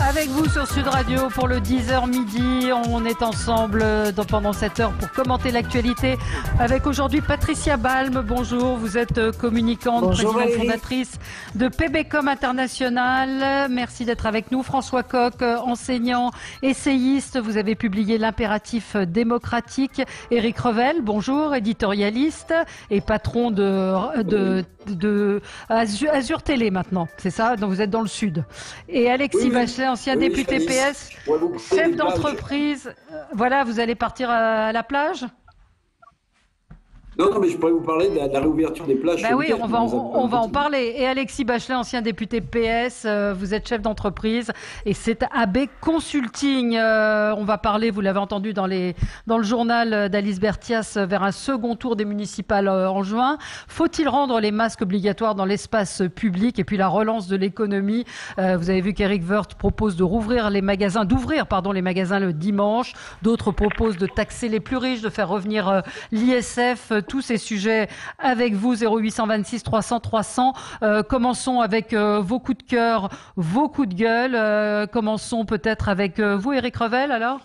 Avec vous sur Sud Radio pour le 10h midi. On est ensemble pendant cette heure pour commenter l'actualité avec aujourd'hui Patricia Balme. Bonjour, vous êtes communicante, Bonjour, présidente fondatrice de PBcom International. Merci d'être avec nous. François Coq, enseignant, essayiste. Vous avez publié L'impératif démocratique. Éric Revel, bonjour, éditorialiste et patron de Azur Télé maintenant. C'est ça, donc vous êtes dans le Sud. Et Alexis Bachelet, ancien député PS, chef d'entreprise. Voilà, vous allez partir à la plage ? Non, mais je pourrais vous parler de la réouverture des plages. Ben oui, on va en parler. Et Alexis Bachelet, ancien député PS, vous êtes chef d'entreprise et c'est AB Consulting. On va parler, vous l'avez entendu dans le journal d'Alice Berthias, vers un second tour des municipales en juin. Faut-il rendre les masques obligatoires dans l'espace public? Et puis la relance de l'économie. Vous avez vu qu'Éric Woerth propose d'ouvrir les magasins le dimanche. D'autres proposent de taxer les plus riches, de faire revenir l'ISF. Tous ces sujets avec vous, 0826 300 300. Commençons avec vos coups de cœur, vos coups de gueule. Commençons peut-être avec vous, Éric Revel, alors.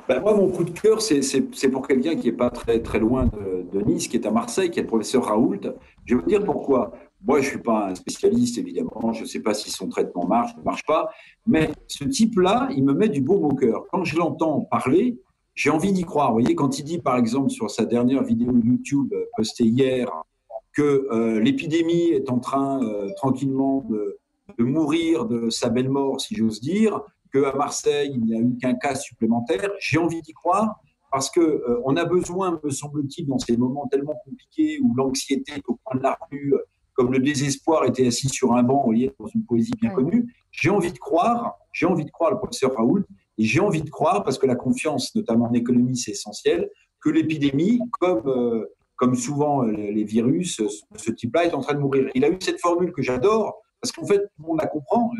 Moi, mon coup de cœur, c'est pour quelqu'un qui n'est pas très, très loin de Nice, qui est à Marseille, qui est le professeur Raoult. Je vais vous dire pourquoi. Moi, je ne suis pas un spécialiste, évidemment. Je ne sais pas si son traitement marche ou ne marche pas. Mais ce type-là, il me met du baume au cœur. Quand je l'entends parler, j'ai envie d'y croire. Vous voyez, quand il dit, par exemple, sur sa dernière vidéo YouTube postée hier, que l'épidémie est en train tranquillement de mourir de sa belle mort, si j'ose dire, qu'à Marseille, il n'y a eu qu'un cas supplémentaire, j'ai envie d'y croire parce qu'on a besoin, me semble-t-il, dans ces moments tellement compliqués où l'anxiété est au coin de la rue, comme le désespoir était assis sur un banc, vous voyez, dans une poésie bien connue, j'ai envie de croire le professeur Raoult. Et j'ai envie de croire, parce que la confiance, notamment en économie, c'est essentiel, que l'épidémie, comme souvent les virus, ce type-là est en train de mourir. Il a eu cette formule que j'adore, parce qu'en fait, tout le monde la comprend.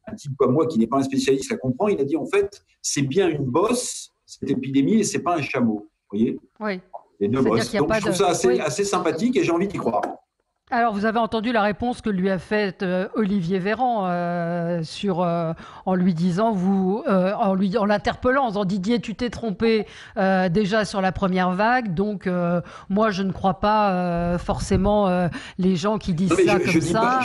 Un type comme moi, qui n'est pas un spécialiste, la comprend. Il a dit, en fait, c'est bien une bosse, cette épidémie, et c'est pas un chameau. Vous voyez ? Oui. Les deux bosses. Donc, je trouve ça assez sympathique et j'ai envie d'y croire. Alors, vous avez entendu la réponse que lui a faite Olivier Véran en lui disant, en l'interpellant, en disant Didier, tu t'es trompé déjà sur la première vague, donc moi je ne crois pas forcément les gens qui disent comme ça.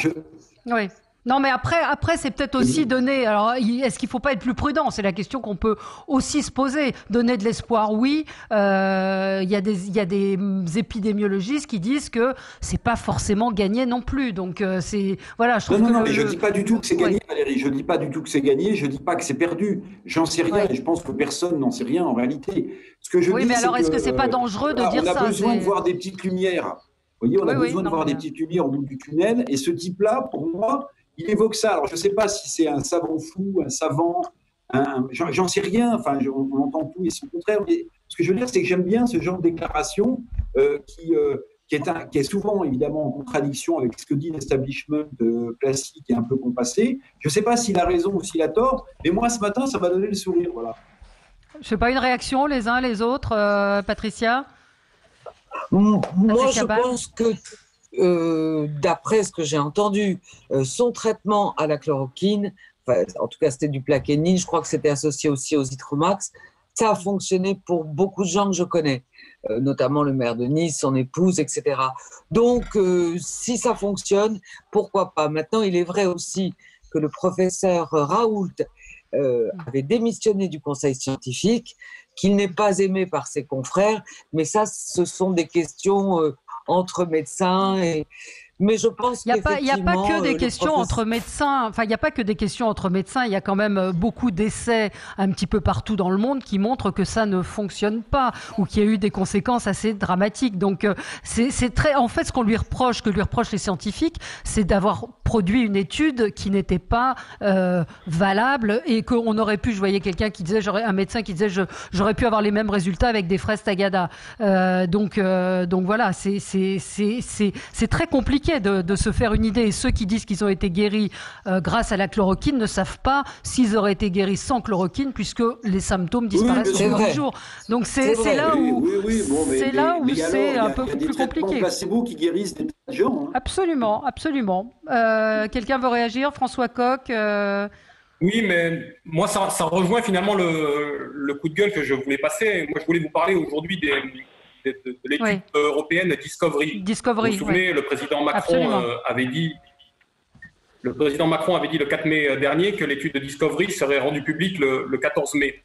Oui. Non, mais après, c'est peut-être aussi donner. Alors, est-ce qu'il ne faut pas être plus prudent? C'est la question qu'on peut aussi se poser. Donner de l'espoir, oui. Il y a des épidémiologistes qui disent que c'est pas forcément gagné non plus. Donc, c'est voilà. Je trouve mais je dis pas du tout que c'est gagné, Valérie. Je dis pas du tout que c'est gagné. Je dis pas que c'est perdu. J'en sais rien. Et je pense que personne n'en sait rien en réalité. Ce que je dis, mais alors, est-ce que c'est pas dangereux de dire ça? On a besoin de voir des petites lumières. Vous voyez, on a besoin de voir des petites lumières au bout du tunnel. Et ce type-là, pour moi, il évoque ça. Alors, je ne sais pas si c'est un savant fou, un savant, j'en sais rien. Enfin, on entend tout et son contraire. Mais ce que je veux dire, c'est que j'aime bien ce genre de déclaration qui est souvent, évidemment, en contradiction avec ce que dit l'establishment classique et un peu compassé. Je ne sais pas s'il a raison ou s'il a tort, mais moi, ce matin, ça m'a donné le sourire. Voilà. Je ne sais pas, une réaction les uns les autres, Patricia? Moi, je pense que d'après ce que j'ai entendu, son traitement à la chloroquine, en tout cas c'était du plaquenil, je crois que c'était associé aussi aux Zitromax, ça a fonctionné pour beaucoup de gens que je connais, notamment le maire de Nice, son épouse, etc. Donc si ça fonctionne, pourquoi pas. Maintenant, il est vrai aussi que le professeur Raoult avait démissionné du conseil scientifique, qu'il n'est pas aimé par ses confrères, mais ça, ce sont des questions entre médecins mais je pense qu'il n'y a pas que des questions entre médecins. Enfin, il n'y a pas que des questions entre médecins. Il y a quand même beaucoup d'essais un petit peu partout dans le monde qui montrent que ça ne fonctionne pas ou qu'il y a eu des conséquences assez dramatiques. Donc, c'est très. En fait, ce que lui reprochent les scientifiques, c'est d'avoir produit une étude qui n'était pas valable et qu'on aurait pu. Je voyais quelqu'un qui disait, un médecin qui disait, j'aurais pu avoir les mêmes résultats avec des fraises Tagada. Donc voilà, c'est très compliqué. compliqué de se faire une idée. Et ceux qui disent qu'ils ont été guéris grâce à la chloroquine ne savent pas s'ils auraient été guéris sans chloroquine, puisque les symptômes disparaissent au bout du jour. Donc c'est là où c'est un peu plus compliqué. Il y a des placebo qui guérissent des tas de gens. Hein. Absolument, absolument. Quelqu'un veut réagir? François Coq Oui, mais moi, ça rejoint finalement le coup de gueule que je voulais passer. Moi, je voulais vous parler aujourd'hui de l'étude européenne Discovery. Vous vous souvenez, le président Macron avait dit le 4 mai dernier que l'étude de Discovery serait rendue publique le 14 mai,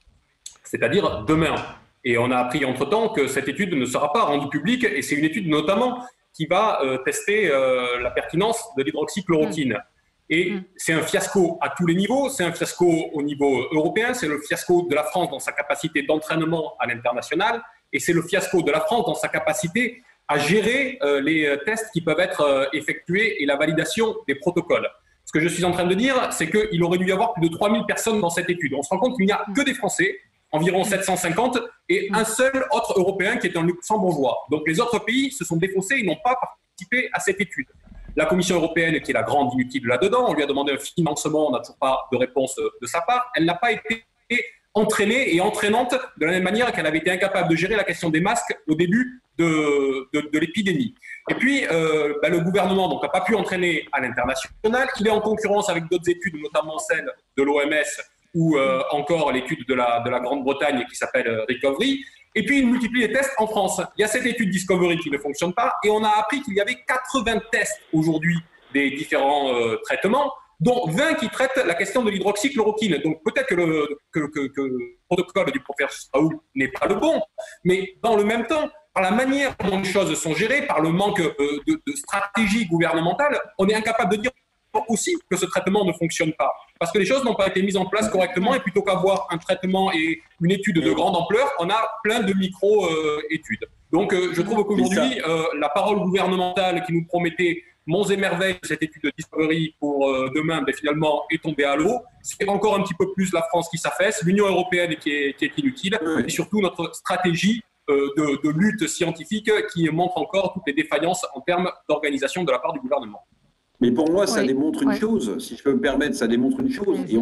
c'est-à-dire demain. Et on a appris entre-temps que cette étude ne sera pas rendue publique, et c'est une étude notamment qui va tester la pertinence de l'hydroxychloroquine. Et c'est un fiasco à tous les niveaux. C'est un fiasco au niveau européen, c'est le fiasco de la France dans sa capacité d'entraînement à l'international, et c'est le fiasco de la France dans sa capacité à gérer les tests qui peuvent être effectués et la validation des protocoles. Ce que je suis en train de dire, c'est qu'il aurait dû y avoir plus de 3000 personnes dans cette étude. On se rend compte qu'il n'y a que des Français, environ 750, et un seul autre Européen qui est un Luxembourgeois. Donc les autres pays se sont défaussés, ils n'ont pas participé à cette étude. La Commission européenne, qui est la grande inutile là-dedans, on lui a demandé un financement, on n'a toujours pas de réponse de sa part. Elle n'a pas été entraînée et entraînante de la même manière qu'elle avait été incapable de gérer la question des masques au début de l'épidémie. Et puis, le gouvernement n'a pas pu entraîner à l'international. Il est en concurrence avec d'autres études, notamment celle de l'OMS ou encore l'étude de la Grande-Bretagne qui s'appelle Recovery. Et puis, il multiplie les tests en France. Il y a cette étude Discovery qui ne fonctionne pas, et on a appris qu'il y avait 80 tests aujourd'hui des différents traitements, dont 20 qui traitent la question de l'hydroxychloroquine. Donc peut-être que le protocole du professeur Raoult n'est pas le bon, mais dans le même temps, par la manière dont les choses sont gérées, par le manque de stratégie gouvernementale, on est incapable de dire aussi que ce traitement ne fonctionne pas. Parce que les choses n'ont pas été mises en place correctement, et plutôt qu'avoir un traitement et une étude de grande ampleur, on a plein de micro-études. Donc je trouve qu'aujourd'hui, la parole gouvernementale qui nous promettait monts et merveilles de cette étude de Discovery pour demain, finalement, est tombée à l'eau. C'est encore un petit peu plus la France qui s'affaisse, l'Union européenne qui est inutile, et surtout notre stratégie de lutte scientifique qui montre encore toutes les défaillances en termes d'organisation de la part du gouvernement. Mais pour moi, ça démontre une chose, si je peux me permettre, ça démontre une chose, et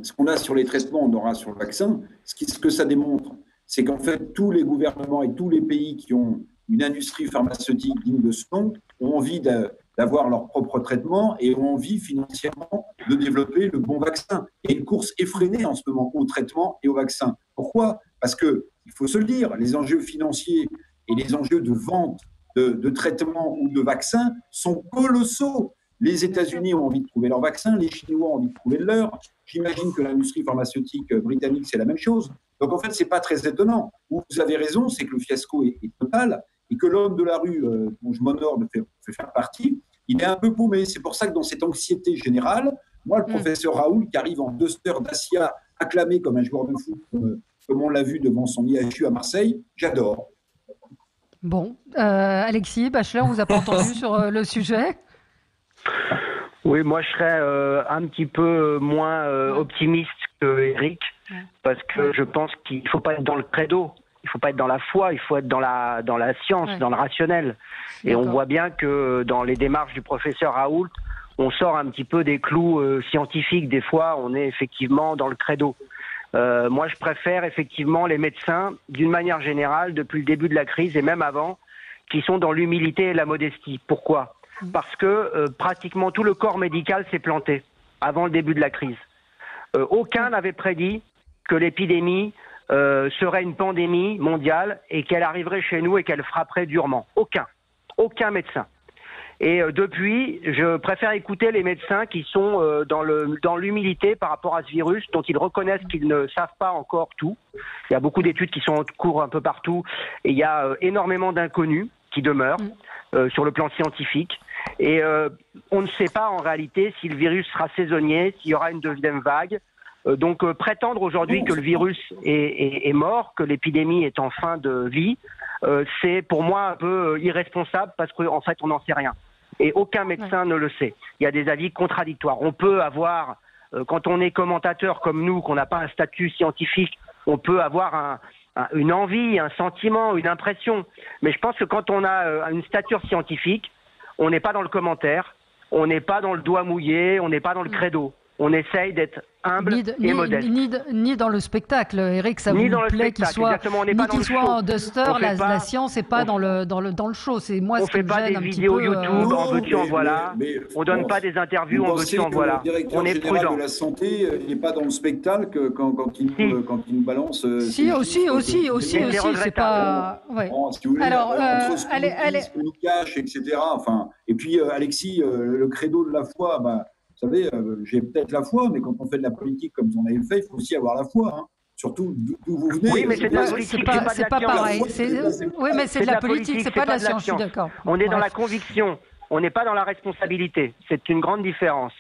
ce qu'on a sur les traitements, on aura sur le vaccin. Ce que ça démontre, c'est qu'en fait, tous les gouvernements et tous les pays qui ont une industrie pharmaceutique digne de ce nom ont envie d'avoir leur propre traitement et ont envie financièrement de développer le bon vaccin. Il y a une course effrénée en ce moment au traitement et au vaccin. Pourquoi ? Parce que, il faut se le dire, les enjeux financiers et les enjeux de vente de traitement ou de vaccins sont colossaux. Les États-Unis ont envie de trouver leur vaccin, les Chinois ont envie de trouver le leur. J'imagine que l'industrie pharmaceutique britannique, c'est la même chose. Donc en fait, ce n'est pas très étonnant. Vous avez raison, c'est que le fiasco est total et que l'homme de la rue, dont je m'honore de faire partie, il est un peu paumé. C'est pour ça que dans cette anxiété générale, moi, le professeur Raoult, qui arrive en 2 heures d'Asia, acclamé comme un joueur de foot, comme on l'a vu devant son IHU à Marseille, j'adore. Bon, Alexis Bachelard, on vous a pas entendu sur le sujet? Oui, moi je serais un petit peu moins optimiste que Eric, parce que je pense qu'il ne faut pas être dans le credo, il ne faut pas être dans la foi, il faut être dans la science, dans le rationnel. Et on voit bien que dans les démarches du professeur Raoult, on sort un petit peu des clous scientifiques. Des fois, on est effectivement dans le credo. Moi, je préfère effectivement les médecins, d'une manière générale, depuis le début de la crise et même avant, qui sont dans l'humilité et la modestie. Pourquoi ? Parce que pratiquement tout le corps médical s'est planté avant le début de la crise. Aucun n'avait prédit que l'épidémie serait une pandémie mondiale et qu'elle arriverait chez nous et qu'elle frapperait durement. Aucun médecin. Et depuis, je préfère écouter les médecins qui sont dans l'humilité par rapport à ce virus, dont ils reconnaissent qu'ils ne savent pas encore tout. Il y a beaucoup d'études qui sont en cours un peu partout, et il y a énormément d'inconnus qui demeurent sur le plan scientifique. Et on ne sait pas en réalité si le virus sera saisonnier, s'il y aura une deuxième vague. Donc prétendre aujourd'hui que le virus est mort, que l'épidémie est en fin de vie, c'est pour moi un peu irresponsable, parce qu'en fait on n'en sait rien. Et aucun médecin ne le sait. Il y a des avis contradictoires. On peut avoir, quand on est commentateur comme nous, qu'on n'a pas un statut scientifique, on peut avoir une envie, un sentiment, une impression. Mais je pense que quand on a une stature scientifique, on n'est pas dans le commentaire, on n'est pas dans le doigt mouillé, on n'est pas dans le credo. On essaye d'être humble et modeste. Ni dans le spectacle, Eric, ça ni vous dans plaît qu'il soit, en duster, la science n'est pas dans le show. C'est moi on ce qui fait me pas gêne des un petit vidéos peu. YouTube, en veux-tu, en voilà. On donne pas des interviews, en veux-tu, en voilà. On est prudent. De la santé, il n'est pas dans le spectacle quand il nous balance. Si, aussi, c'est pas. Ouais. Bon, si vous voulez, alors, ce qu'on nous cache, etc. Enfin, et puis Alexis, le credo de la foi, vous savez, j'ai peut-être la foi, mais quand on fait de la politique comme on avait fait, il faut aussi avoir la foi. Hein. Surtout d'où vous venez. Oui, mais c'est de la politique, c'est pas pareil. Oui, mais c'est de la politique, c'est pas de la science, je suis d'accord. On est dans la conviction, on n'est pas dans la responsabilité. C'est une grande différence.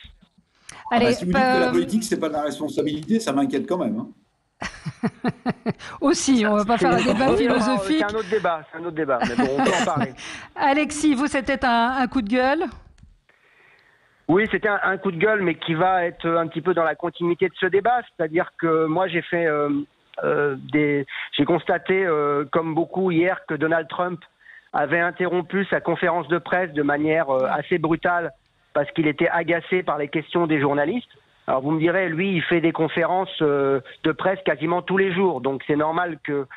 Allez, si vous dites que la politique, c'est pas de la responsabilité, ça m'inquiète quand même. Hein. Aussi, on ne va pas faire un débat philosophique. C'est un autre débat, mais bon, on peut en parler. Alexis, vous, c'était un coup de gueule? Oui, c'était un coup de gueule, mais qui va être un petit peu dans la continuité de ce débat. C'est-à-dire que moi, j'ai fait j'ai constaté, comme beaucoup hier, que Donald Trump avait interrompu sa conférence de presse de manière assez brutale parce qu'il était agacé par les questions des journalistes. Alors vous me direz, lui, il fait des conférences de presse quasiment tous les jours, donc c'est normal que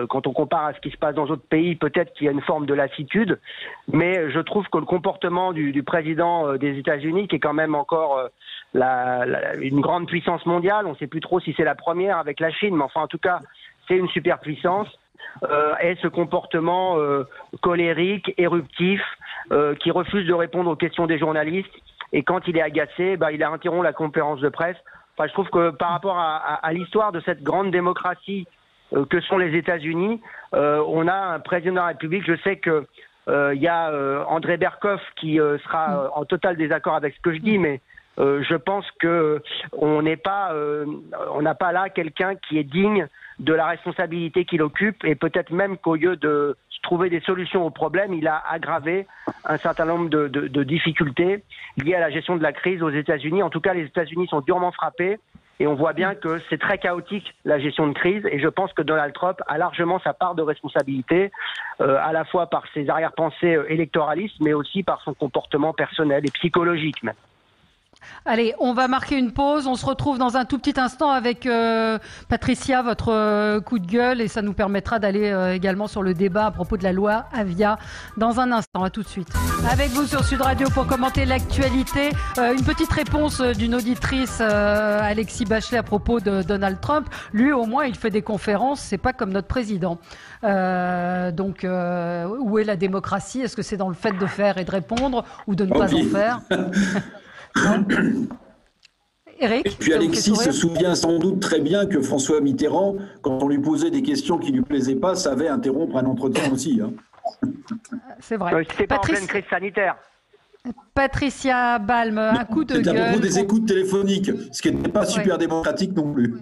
quand on compare à ce qui se passe dans d'autres pays, peut-être qu'il y a une forme de lassitude, mais je trouve que le comportement du président des États-Unis, qui est quand même encore une grande puissance mondiale, on ne sait plus trop si c'est la première avec la Chine, mais enfin en tout cas c'est une superpuissance, est ce comportement colérique, éruptif, qui refuse de répondre aux questions des journalistes, et quand il est agacé, il interrompt la conférence de presse. Enfin, je trouve que par rapport à l'histoire de cette grande démocratie que sont les États-Unis, on a un président de la République. Je sais que y a André Berkoff qui sera en total désaccord avec ce que je dis, mais je pense que on n'a pas là quelqu'un qui est digne de la responsabilité qu'il occupe, et peut-être même qu'au lieu de trouver des solutions aux problèmes, il a aggravé un certain nombre de difficultés liées à la gestion de la crise aux États-Unis. En tout cas, les États-Unis sont durement frappés. Et on voit bien que c'est très chaotique, la gestion de crise, et je pense que Donald Trump a largement sa part de responsabilité, à la fois par ses arrière-pensées électoralistes, mais aussi par son comportement personnel et psychologique même. Allez, on va marquer une pause. On se retrouve dans un tout petit instant avec Patricia, votre coup de gueule, et ça nous permettra d'aller également sur le débat à propos de la loi Avia dans un instant. À tout de suite. Avec vous sur Sud Radio pour commenter l'actualité. Une petite réponse d'une auditrice, Alexis Bachelet, à propos de Donald Trump. Lui, au moins, il fait des conférences. C'est pas comme notre président. Donc, où est la démocratie? Est-ce que c'est dans le fait de faire et de répondre, ou de ne pas en faire? Eric, et puis Alexis se souvient sans doute très bien que François Mitterrand, quand on lui posait des questions qui ne lui plaisaient pas, savait interrompre un entretien aussi. Hein. C'est vrai. C'était pas en pleine crise sanitaire. Patricia Balme, un coup de gueule. C'était à propos des écoutes téléphoniques, ce qui n'était pas super démocratique non plus.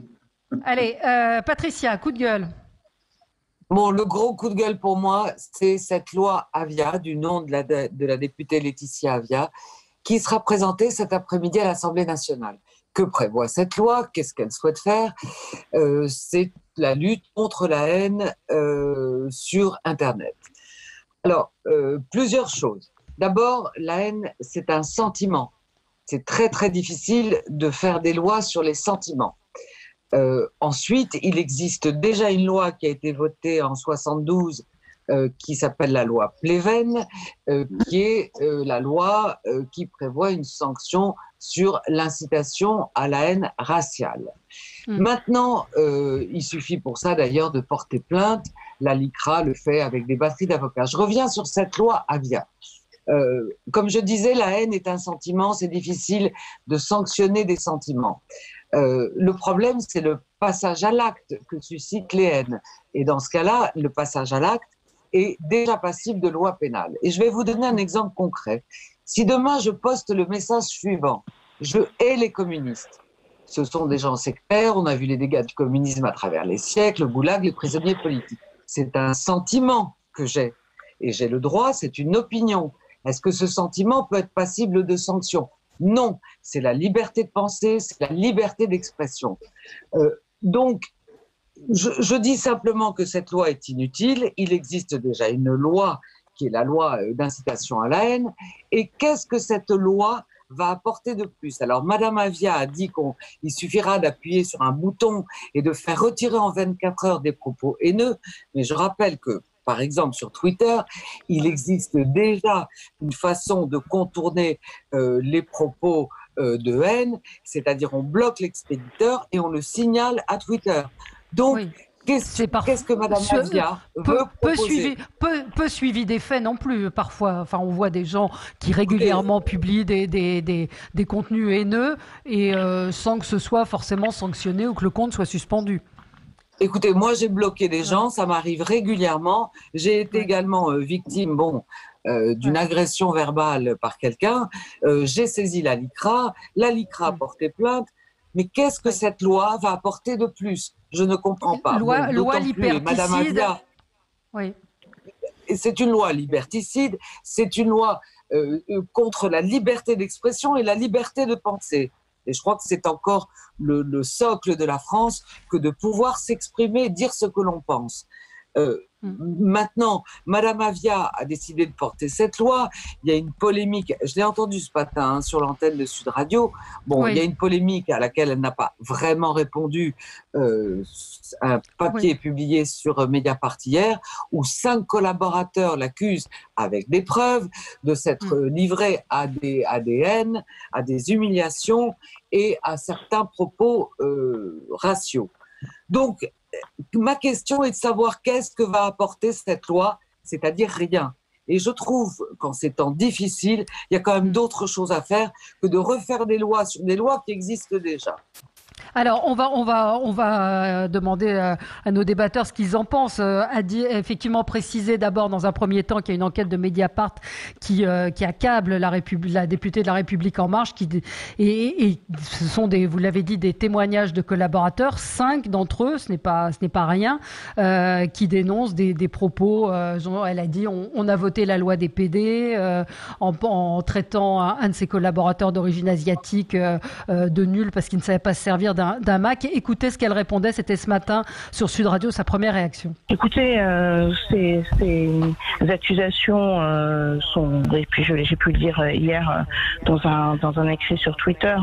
Allez, Patricia, coup de gueule. Bon, le gros coup de gueule pour moi, c'est cette loi Avia, du nom de la députée Laetitia Avia, qui sera présentée cet après-midi à l'Assemblée nationale. Que prévoit cette loi? Qu'est-ce qu'elle souhaite faire? C'est la lutte contre la haine sur Internet. Alors, plusieurs choses. D'abord, la haine, c'est un sentiment. C'est très, très difficile de faire des lois sur les sentiments. Ensuite, il existe déjà une loi qui a été votée en 1972 qui s'appelle la loi Pleven, qui est la loi qui prévoit une sanction sur l'incitation à la haine raciale. Maintenant, il suffit pour ça d'ailleurs de porter plainte. La LICRA le fait avec des batteries d'avocats. Je reviens sur cette loi Avia. Comme je disais, la haine est un sentiment, c'est difficile de sanctionner des sentiments. Le problème, c'est le passage à l'acte que suscitent les haines. Et dans ce cas-là, le passage à l'acte est déjà passible de loi pénale. Et je vais vous donner un exemple concret. Si demain je poste le message suivant: je hais les communistes. Ce sont des gens sectaires, on a vu les dégâts du communisme à travers les siècles, le goulag, les prisonniers politiques. C'est un sentiment que j'ai. Et j'ai le droit, c'est une opinion. Est-ce que ce sentiment peut être passible de sanction? Non, c'est la liberté de penser, c'est la liberté d'expression. Donc, je dis simplement que cette loi est inutile. Il existe déjà une loi qui est la loi d'incitation à la haine. Et qu'est-ce que cette loi va apporter de plus? Alors, Madame Avia a dit qu'il suffira d'appuyer sur un bouton et de faire retirer en 24 heures des propos haineux. Mais je rappelle que, par exemple, sur Twitter, il existe déjà une façon de contourner les propos de haine, c'est-à-dire on bloque l'expéditeur et on le signale à Twitter. Donc, oui. Qu'est-ce que Madame Avia veut proposer? Peu suivi des faits non plus, parfois. Enfin, on voit des gens qui régulièrement publient des contenus haineux et sans que ce soit forcément sanctionné ou que le compte soit suspendu. Écoutez, moi j'ai bloqué des gens, ça m'arrive régulièrement. J'ai été également victime d'une agression verbale par quelqu'un. J'ai saisi la LICRA a porté plainte. Mais qu'est-ce que cette loi va apporter de plus? Je ne comprends pas. Loi liberticide. Madame Avia, oui. C'est une loi liberticide, c'est une loi contre la liberté d'expression et la liberté de penser. Et je crois que c'est encore le socle de la France que de pouvoir s'exprimer et dire ce que l'on pense. Maintenant, Madame Avia a décidé de porter cette loi. Il y a une polémique, je l'ai entendu ce matin sur l'antenne de Sud Radio. Il y a une polémique à laquelle elle n'a pas vraiment répondu. Un papier publié sur Mediapart hier où 5 collaborateurs l'accusent avec des preuves de s'être livrés à des haines, à des humiliations et à certains propos raciaux. Donc, ma question est de savoir qu'est-ce que va apporter cette loi, c'est-à-dire rien. Et je trouve qu'en ces temps difficiles, il y a quand même d'autres choses à faire que de refaire des lois sur des lois qui existent déjà. Alors, on va demander à nos débatteurs ce qu'ils en pensent. Effectivement, préciser d'abord dans un premier temps qu'il y a une enquête de Mediapart qui accable la députée de La République En Marche. Et ce sont vous l'avez dit, des témoignages de collaborateurs. 5 d'entre eux, ce n'est pas rien, qui dénoncent des propos. Elle a dit on a voté la loi des PD en traitant un de ses collaborateurs d'origine asiatique de nul parce qu'il ne savait pas se servir d'un Mac. Écoutez ce qu'elle répondait, c'était ce matin sur Sud Radio, sa première réaction. Écoutez, ces accusations sont, et puis j'ai pu le dire hier dans un écrit sur Twitter,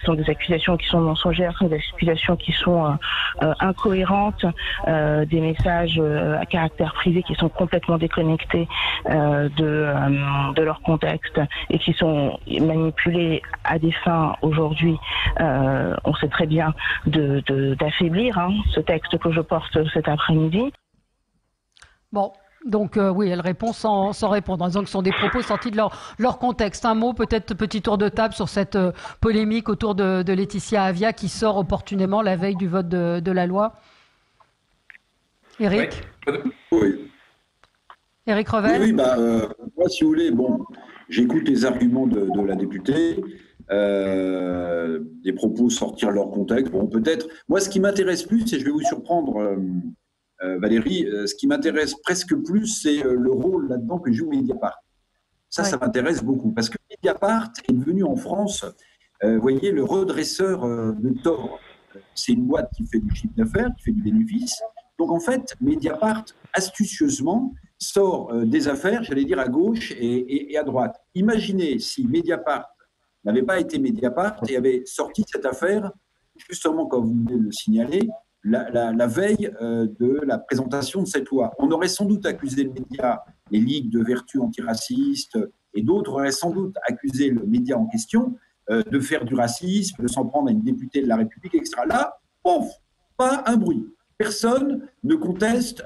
sont des accusations qui sont mensongères, des accusations qui sont incohérentes, des messages à caractère privé qui sont complètement déconnectés de leur contexte et qui sont manipulés à des fins aujourd'hui on sait très bien d'affaiblir ce texte que je porte cet après-midi. Bon, donc oui, elle répond sans répondre, en disant que ce sont des propos sortis de leur contexte. Un mot, peut-être petit tour de table sur cette polémique autour de Laetitia Avia qui sort opportunément la veille du vote de la loi. Éric ? Oui. Éric Revel ? Oui, moi, si vous voulez, j'écoute les arguments de la députée. Des propos sortir leur contexte. Peut-être. Moi, ce qui m'intéresse plus, et je vais vous surprendre, Valérie, ce qui m'intéresse presque plus, c'est le rôle là-dedans que joue Mediapart. Ça m'intéresse beaucoup. Parce que Mediapart est devenu en France, vous voyez, le redresseur de tort. C'est une boîte qui fait du chiffre d'affaires, qui fait du bénéfice. Donc, en fait, Mediapart, astucieusement, sort des affaires, j'allais dire, à gauche et à droite. Imaginez si Mediapart n'avait pas été Mediapart et avait sorti cette affaire, justement, comme vous venez de le signaler, la veille de la présentation de cette loi. On aurait sans doute accusé le média, les ligues de vertu antiracistes, et d'autres auraient sans doute accusé le média en question de faire du racisme, de s'en prendre à une députée de La République, etc. Là, pas un bruit. Personne ne conteste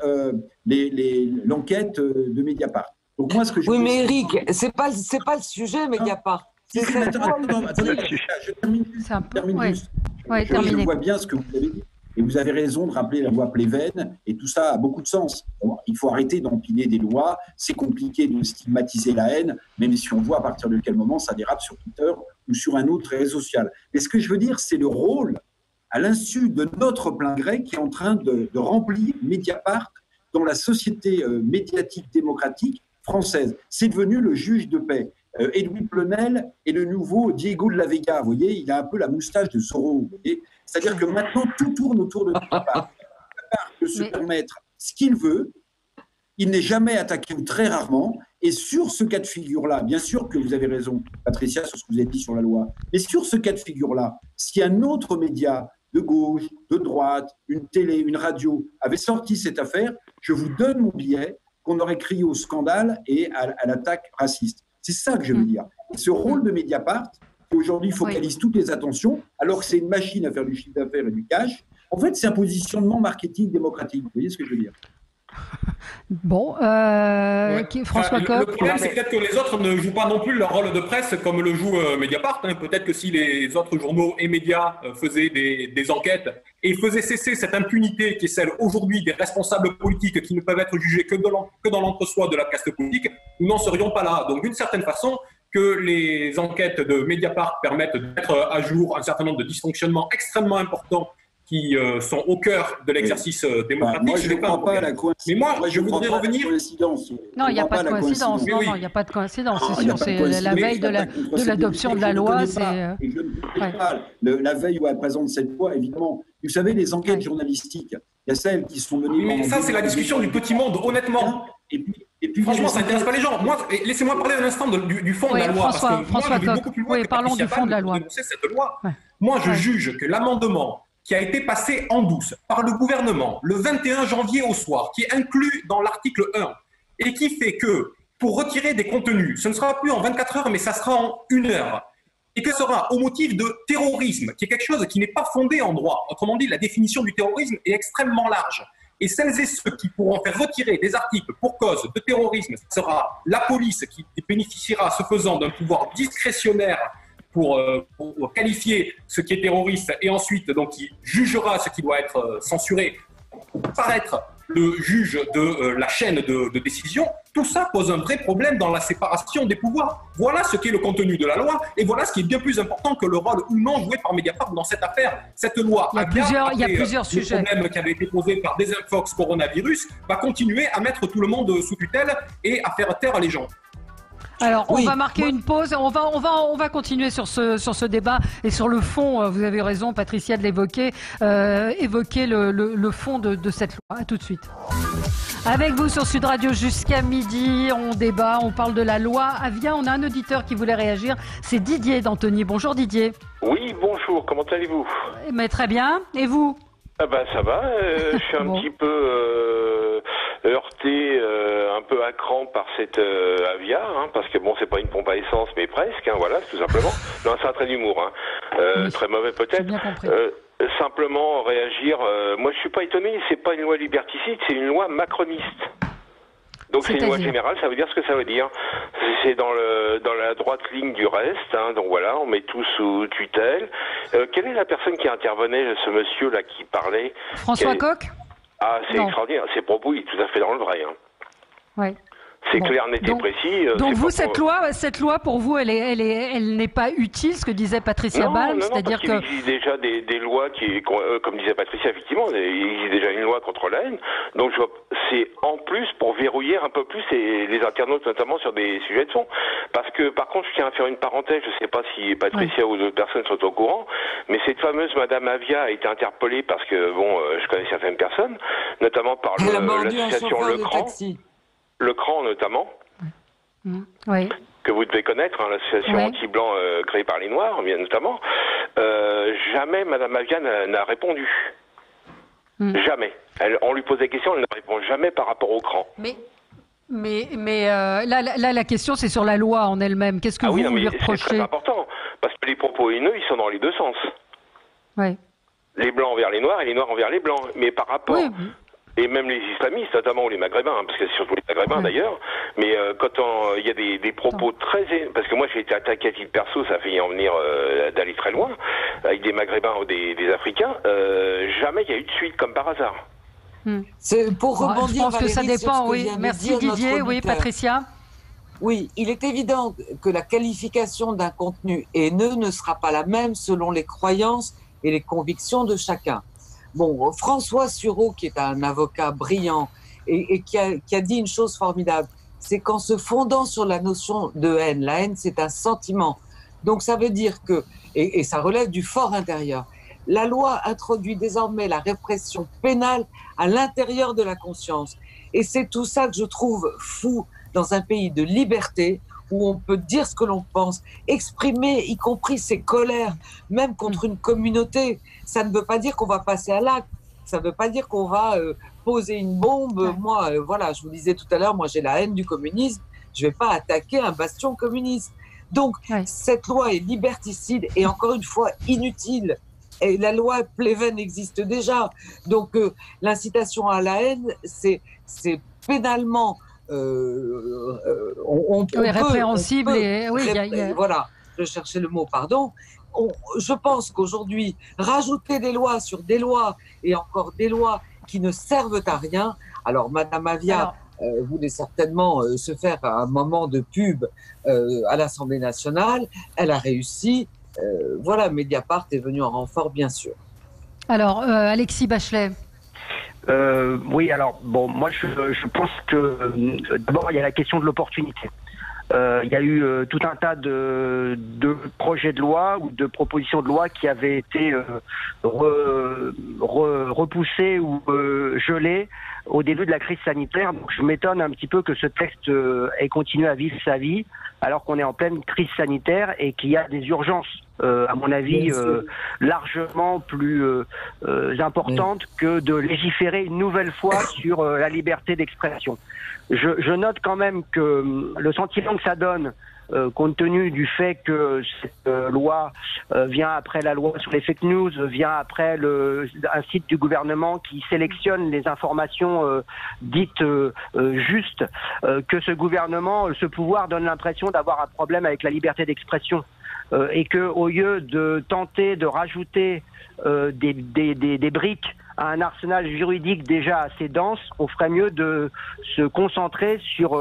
l'enquête de Mediapart. Donc moi, ce que mais Eric, c'est pas le sujet, Mediapart. Attendez, je termine juste. Je vois bien ce que vous avez dit. Et vous avez raison de rappeler la loi Pleven, et tout ça a beaucoup de sens. Il faut arrêter d'empiler des lois, c'est compliqué de stigmatiser la haine, même si on voit à partir de quel moment ça dérape sur Twitter ou sur un autre réseau social. Mais ce que je veux dire, c'est le rôle, à l'insu de notre plein gré, qui est en train de remplir Mediapart dans la société médiatique démocratique française. C'est devenu le juge de paix. Edoui Plenel est le nouveau Diego de la Vega, vous voyez, il a un peu la moustache de Zorro. C'est-à-dire que maintenant, tout tourne autour de Mediapart. Mediapart peut se permettre ce qu'il veut. il n'est jamais attaqué ou très rarement. Et sur ce cas de figure-là, bien sûr que vous avez raison, Patricia, sur ce que vous avez dit sur la loi, mais sur ce cas de figure-là, si un autre média de gauche, de droite, une télé, une radio avait sorti cette affaire, je vous donne mon billet qu'on aurait crié au scandale et à l'attaque raciste. C'est ça que je veux dire. Et ce rôle de Mediapart, qui aujourd'hui focalise toutes les attentions, alors que c'est une machine à faire du chiffre d'affaires et du cash, en fait, c'est un positionnement marketing démocratique. Vous voyez ce que je veux dire? Bon, François Coq. Le problème, c'est peut-être que les autres ne jouent pas non plus leur rôle de presse comme le joue Mediapart. Peut-être que si les autres journaux et médias faisaient des enquêtes et faisaient cesser cette impunité qui est celle aujourd'hui des responsables politiques qui ne peuvent être jugés que dans l'entre-soi de la caste politique, nous n'en serions pas là. Donc, d'une certaine façon, que les enquêtes de Mediapart permettent d'être à jour un certain nombre de dysfonctionnements extrêmement importants qui sont au cœur de l'exercice démocratique. Moi, je ne crois pas à la coïncidence. Mais moi, je voudrais revenir... Non, il n'y a pas de coïncidence. Non, il n'y a pas de coïncidence. C'est sûr, c'est la veille de l'adoption de la loi. La veille où elle présente cette loi, évidemment. Vous savez, les enquêtes journalistiques, il y a celles qui sont menées... Mais ça, c'est la discussion du petit monde, honnêtement. Et puis franchement, ça n'intéresse pas les gens. Laissez-moi parler un instant du fond de la loi. François Coq, parlons du fond de la loi. Cette loi. Moi, je juge que l'amendement qui a été passé en douce par le gouvernement le 21 janvier au soir, qui est inclus dans l'article 1, et qui fait que pour retirer des contenus, ce ne sera plus en 24 heures, mais ça sera en 1 heure, et que ce sera au motif de terrorisme, qui est quelque chose qui n'est pas fondé en droit. Autrement dit, la définition du terrorisme est extrêmement large. Et celles et ceux qui pourront faire retirer des articles pour cause de terrorisme, ce sera la police qui bénéficiera, ce faisant, d'un pouvoir discrétionnaire pour qualifier ce qui est terroriste et ensuite donc qui jugera ce qui doit être censuré, paraître le juge de la chaîne de décision. Tout ça pose un vrai problème dans la séparation des pouvoirs. Voilà ce qu'est le contenu de la loi et voilà ce qui est bien plus important que le rôle ou non joué par Mediapart dans cette affaire. Cette loi, il y a plusieurs sujets. Le problème qui avait été posé par Desinfox coronavirus va continuer à mettre tout le monde sous tutelle et à faire taire les gens. Alors, on va marquer une pause. On va continuer sur ce débat et sur le fond. Vous avez raison, Patricia, de l'évoquer. Évoquer le fond de cette loi. À tout de suite. Avec vous sur Sud Radio jusqu'à midi, on débat, on parle de la loi Avia. On a un auditeur qui voulait réagir. C'est Didier d'Antony. Bonjour Didier. Oui, bonjour. Comment allez-vous? Mais très bien. Et vous? Ah ben ça va. Je suis un petit peu heurté, un peu à cran par cette Avia, parce que bon, c'est pas une pompe à essence, mais presque, voilà, tout simplement. Non, c'est un trait d'humour, oui. Très mauvais peut-être. Bien compris. Simplement réagir. Moi, je suis pas étonné. C'est pas une loi liberticide, c'est une loi macroniste. Donc c'est une loi générale, ça veut dire ce que ça veut dire. C'est dans la droite ligne du reste, donc voilà, on met tout sous tutelle. Quelle est la personne qui intervenait, ce monsieur-là qui parlait? François Coq? Ah, c'est extraordinaire, ses propos, il est tout à fait dans le vrai. Ouais. C'est clair, net et précis. Donc vous, cette loi, pour vous, elle n'est pas utile, ce que disait Patricia Balm, c'est-à-dire que... Il existe déjà des lois qui, comme disait Patricia, effectivement, il existe déjà une loi contre la haine. Donc c'est en plus pour verrouiller un peu plus les internautes, notamment sur des sujets de fond. Parce que, par contre, je tiens à faire une parenthèse, je ne sais pas si Patricia ou d'autres personnes sont au courant, mais cette fameuse Madame Avia a été interpellée parce que, bon, je connais certaines personnes, notamment par l'association Le Cran. Le Cran, notamment, que vous devez connaître, l'association anti-blanc créée par les Noirs, bien notamment. Jamais Madame Avia n'a répondu. Jamais. On lui pose des questions, elle ne répond jamais par rapport au Cran. Mais là, la question, c'est sur la loi en elle-même. Qu'est-ce que vous lui reprochez? C'est très important, parce que les propos haineux, ils sont dans les deux sens. Ouais. Les Blancs envers les Noirs et les Noirs envers les Blancs. Mais par rapport... Et même les islamistes, notamment les Maghrébins, parce que c'est surtout les Maghrébins d'ailleurs, mais quand il y a des propos très... Parce que moi j'ai été attaqué à titre perso, ça a failli en venir d'aller très loin, avec des Maghrébins ou des Africains, jamais il y a eu de suite, comme par hasard. C'est pour rebondir, je pense que ça dépend, oui. Merci Didier, oui, Patricia. Oui, il est évident que la qualification d'un contenu haineux ne sera pas la même selon les croyances et les convictions de chacun. Bon, François Sureau, qui est un avocat brillant et qui a dit une chose formidable, c'est qu'en se fondant sur la notion de haine, la haine c'est un sentiment. Donc ça veut dire que, et ça relève du fort intérieur, la loi introduit désormais la répression pénale à l'intérieur de la conscience. Et c'est tout ça que je trouve fou dans un pays de liberté, où on peut dire ce que l'on pense, exprimer y compris ses colères, même contre une communauté. Ça ne veut pas dire qu'on va passer à l'acte, ça ne veut pas dire qu'on va poser une bombe. Moi, voilà, je vous disais tout à l'heure, moi j'ai la haine du communisme, je ne vais pas attaquer un bastion communiste. Donc, cette loi est liberticide et encore une fois inutile. Et la loi Pleven existe déjà. Donc, l'incitation à la haine, c'est pénalement... répréhensible. Voilà, je cherchais le mot, pardon. Je pense qu'aujourd'hui, rajouter des lois sur des lois et encore des lois qui ne servent à rien. Alors, Madame Avia voulait certainement se faire un moment de pub à l'Assemblée nationale. Elle a réussi. Voilà, Mediapart est venu en renfort, bien sûr. Alors, Alexis Bachelet. Oui, alors, bon, moi je pense que d'abord il y a la question de l'opportunité. Il y a eu tout un tas de projets de loi ou de propositions de loi qui avaient été repoussés ou gelés au début de la crise sanitaire. Donc je m'étonne un petit peu que ce texte ait continué à vivre sa vie alors qu'on est en pleine crise sanitaire et qu'il y a des urgences, à mon avis, largement plus importantes que de légiférer une nouvelle fois sur la liberté d'expression. Je note quand même que le sentiment que ça donne, compte tenu du fait que cette loi vient après la loi sur les fake news, vient après un site du gouvernement qui sélectionne les informations dites justes, que ce gouvernement, ce pouvoir donne l'impression d'avoir un problème avec la liberté d'expression. Et que au lieu de tenter de rajouter des briques à un arsenal juridique déjà assez dense, on ferait mieux de se concentrer sur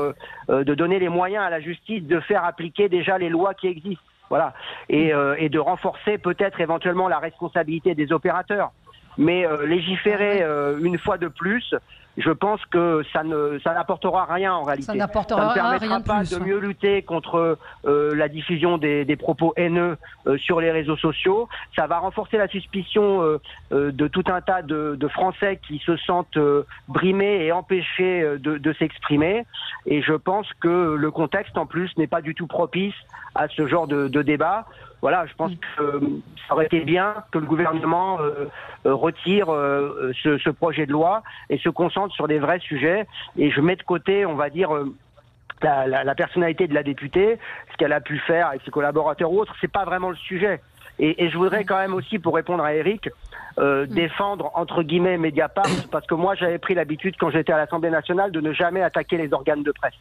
de donner les moyens à la justice de faire appliquer déjà les lois qui existent, voilà, et de renforcer peut-être éventuellement la responsabilité des opérateurs. Mais légiférer une fois de plus, je pense que ça n'apportera rien en réalité. Ça ne permettra pas de mieux lutter contre la diffusion des propos haineux sur les réseaux sociaux. Ça va renforcer la suspicion de tout un tas de Français qui se sentent brimés et empêchés de s'exprimer. Et je pense que le contexte en plus n'est pas du tout propice à ce genre de débat. Voilà, je pense que ça aurait été bien que le gouvernement retire ce projet de loi et se concentre sur des vrais sujets. Et je mets de côté, on va dire, la personnalité de la députée, ce qu'elle a pu faire avec ses collaborateurs ou autres, c'est pas vraiment le sujet. Et je voudrais quand même aussi, pour répondre à Eric, défendre entre guillemets Mediapart, parce que moi j'avais pris l'habitude quand j'étais à l'Assemblée nationale de ne jamais attaquer les organes de presse.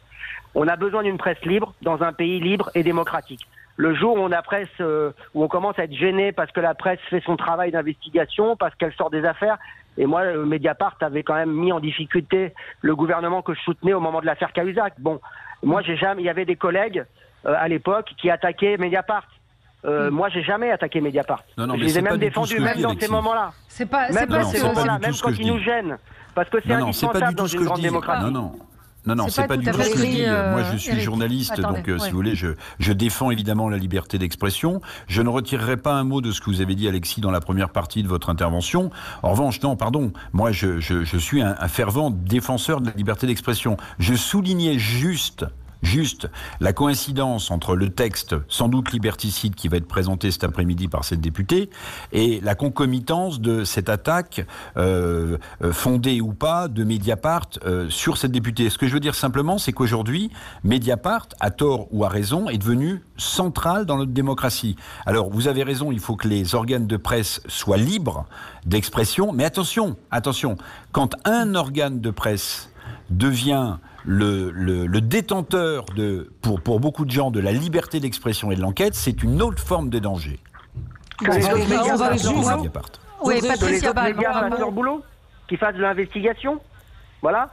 On a besoin d'une presse libre dans un pays libre et démocratique. Le jour où où on commence à être gêné parce que la presse fait son travail d'investigation, parce qu'elle sort des affaires, et moi, Mediapart avait quand même mis en difficulté le gouvernement que je soutenais au moment de l'affaire Cahuzac. Bon, moi, il y avait des collègues à l'époque qui attaquaient Mediapart. Moi, j'ai jamais attaqué Mediapart. Non, je les ai même défendus, même dans ces moments-là. Même quand ils nous gênent. Parce que c'est indispensable dans une grande démocratie. Non, c'est pas du tout ce que je dis. Moi, je suis journaliste, donc si vous voulez, je défends évidemment la liberté d'expression. Je ne retirerai pas un mot de ce que vous avez dit, Alexis, dans la première partie de votre intervention. En revanche, non, pardon, moi, je suis un fervent défenseur de la liberté d'expression. Je soulignais juste la coïncidence entre le texte sans doute liberticide qui va être présenté cet après-midi par cette députée et la concomitance de cette attaque fondée ou pas de Mediapart sur cette députée. Ce que je veux dire simplement, c'est qu'aujourd'hui, Mediapart, à tort ou à raison, est devenu central dans notre démocratie. Alors, vous avez raison, il faut que les organes de presse soient libres d'expression, mais attention, quand un organe de presse devient le détenteur pour beaucoup de gens de la liberté d'expression et de l'enquête, c'est une autre forme de danger. Oui, Patricia Ball, fassent leur boulot, qui fassent de l'investigation, voilà.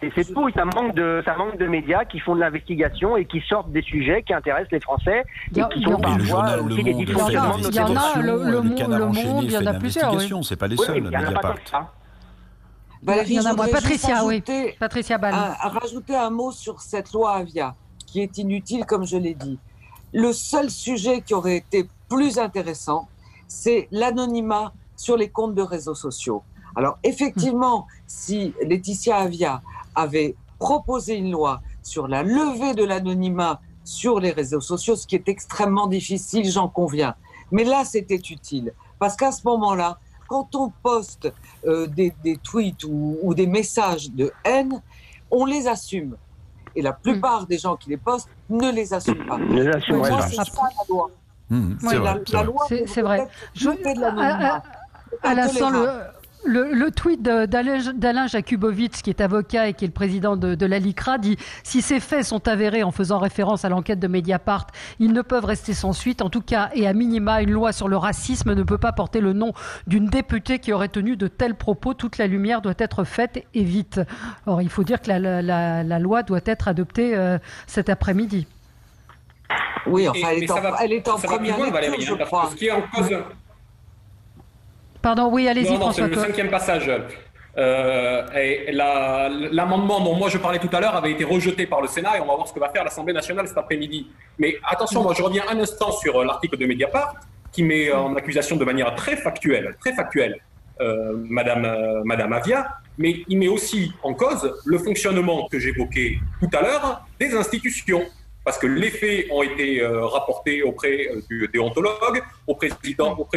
Et c'est tout. Ça manque de médias qui font de l'investigation et qui sortent des sujets qui intéressent les Français et qui sont parfois aussi des dysfonctionnements de notre démocratie. Le Monde, il y en a plusieurs. C'est pas les seuls, Mediapart. Valérie, Patricia Ball. Rajouter un mot sur cette loi Avia, qui est inutile, comme je l'ai dit. Le seul sujet qui aurait été plus intéressant, c'est l'anonymat sur les comptes de réseaux sociaux. Alors, effectivement, si Laetitia Avia avait proposé une loi sur la levée de l'anonymat sur les réseaux sociaux, ce qui est extrêmement difficile, j'en conviens. Mais là, c'était utile, parce qu'à ce moment-là, quand on poste des tweets ou des messages de haine, on les assume. Et la plupart des gens qui les postent ne les assument pas. Ne les assument moi, pas. c'est ça la loi. La loi, c'est vrai. À l'instant, le tweet d'Alain Jakubowicz, qui est avocat et qui est le président de la LICRA, dit « Si ces faits sont avérés, en faisant référence à l'enquête de Mediapart, ils ne peuvent rester sans suite. En tout cas, et à minima, une loi sur le racisme ne peut pas porter le nom d'une députée qui aurait tenu de tels propos. Toute la lumière doit être faite et vite. » Or, il faut dire que la loi doit être adoptée cet après-midi. Oui, enfin, elle est en première lecture, je crois. Ce qui est en cause... Pardon, oui, allez-y, François. C'est le 5e passage. L'amendement dont moi je parlais tout à l'heure avait été rejeté par le Sénat et on va voir ce que va faire l'Assemblée nationale cet après-midi. Mais attention, moi je reviens un instant sur l'article de Mediapart qui met en accusation de manière très factuelle, Madame Avia, mais il met aussi en cause le fonctionnement que j'évoquais tout à l'heure des institutions. Parce que les faits ont été rapportés auprès du déontologue, auprès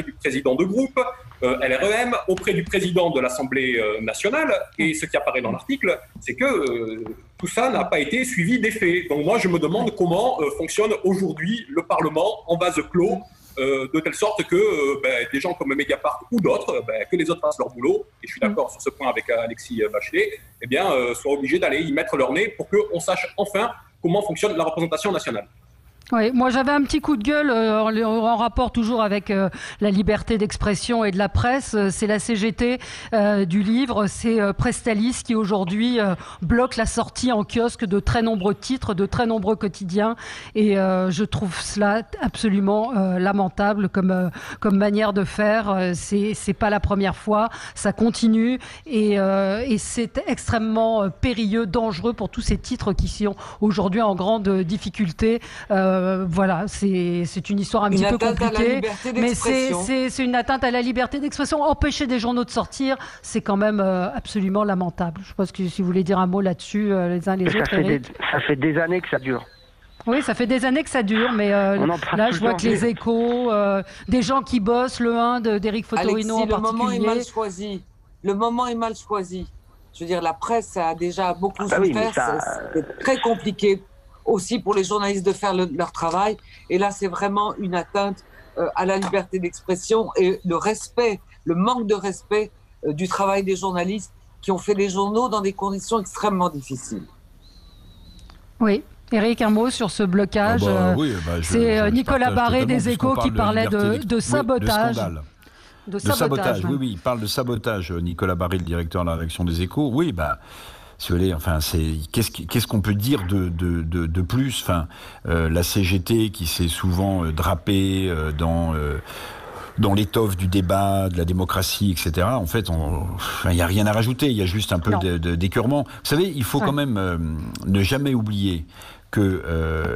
du président de groupe, LREM, auprès du président de l'Assemblée nationale. Et ce qui apparaît dans l'article, c'est que tout ça n'a pas été suivi des faits. Donc moi, je me demande comment fonctionne aujourd'hui le Parlement en vase clos, de telle sorte que des gens comme Mediapart ou d'autres, que les autres fassent leur boulot, et je suis d'accord sur ce point avec Alexis Bachelet, soient obligés d'aller y mettre leur nez pour qu'on sache enfin comment fonctionne la représentation nationale. Oui, moi j'avais un petit coup de gueule en rapport toujours avec la liberté d'expression et de la presse. C'est la CGT du livre, c'est Prestalis qui aujourd'hui bloque la sortie en kiosque de très nombreux titres, de très nombreux quotidiens. Et je trouve cela absolument lamentable comme manière de faire. C'est pas la première fois, ça continue et c'est extrêmement périlleux, dangereux pour tous ces titres qui sont aujourd'hui en grande difficulté. Voilà, c'est une histoire un petit peu compliquée, mais c'est une atteinte à la liberté d'expression. Empêcher des journaux de sortir, c'est quand même absolument lamentable. Je pense que si vous voulez dire un mot là-dessus, les uns les autres. Ça fait des années que ça dure. Oui, ça fait des années que ça dure, mais là, je vois que les Échos, des gens qui bossent, le 1 d'Éric Fotorino en particulier. Le moment est mal choisi. Le moment est mal choisi. Je veux dire, la presse a déjà beaucoup souffert. C'est très compliqué aussi pour les journalistes de faire leur travail. Et là, c'est vraiment une atteinte à la liberté d'expression et le manque de respect du travail des journalistes qui ont fait des journaux dans des conditions extrêmement difficiles. Oui. Éric, un mot sur ce blocage. C'est Nicolas Barré des Échos qui parlait de sabotage. De sabotage, oui, il parle de sabotage. Nicolas Barré, le directeur de la rédaction des Échos. Oui, si vous voulez, enfin, qu'est-ce qu'on peut dire de plus? Enfin, la CGT qui s'est souvent drapée dans l'étoffe du débat, de la démocratie, etc. En fait, il n'y a rien à rajouter. Il y a juste un peu d'écœurement. Vous savez, il faut quand même ne jamais oublier que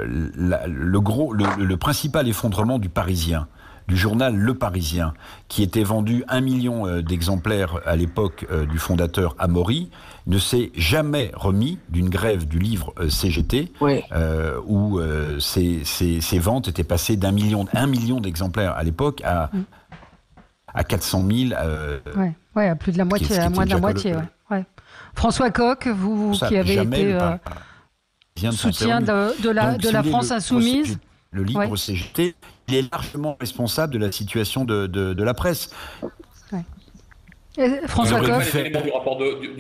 le principal effondrement du Parisien, du journal Le Parisien, qui était vendu 1 million d'exemplaires à l'époque du fondateur Amaury, ne s'est jamais remis d'une grève du livre CGT, où ces ventes étaient passées d'1 million d'exemplaires à l'époque à 400 000. À plus de la moitié, à moins de la moitié. François Coq, vous qui avez été soutien de la France insoumise. Le livre CGT, il est largement responsable de la situation de la presse. François Coq,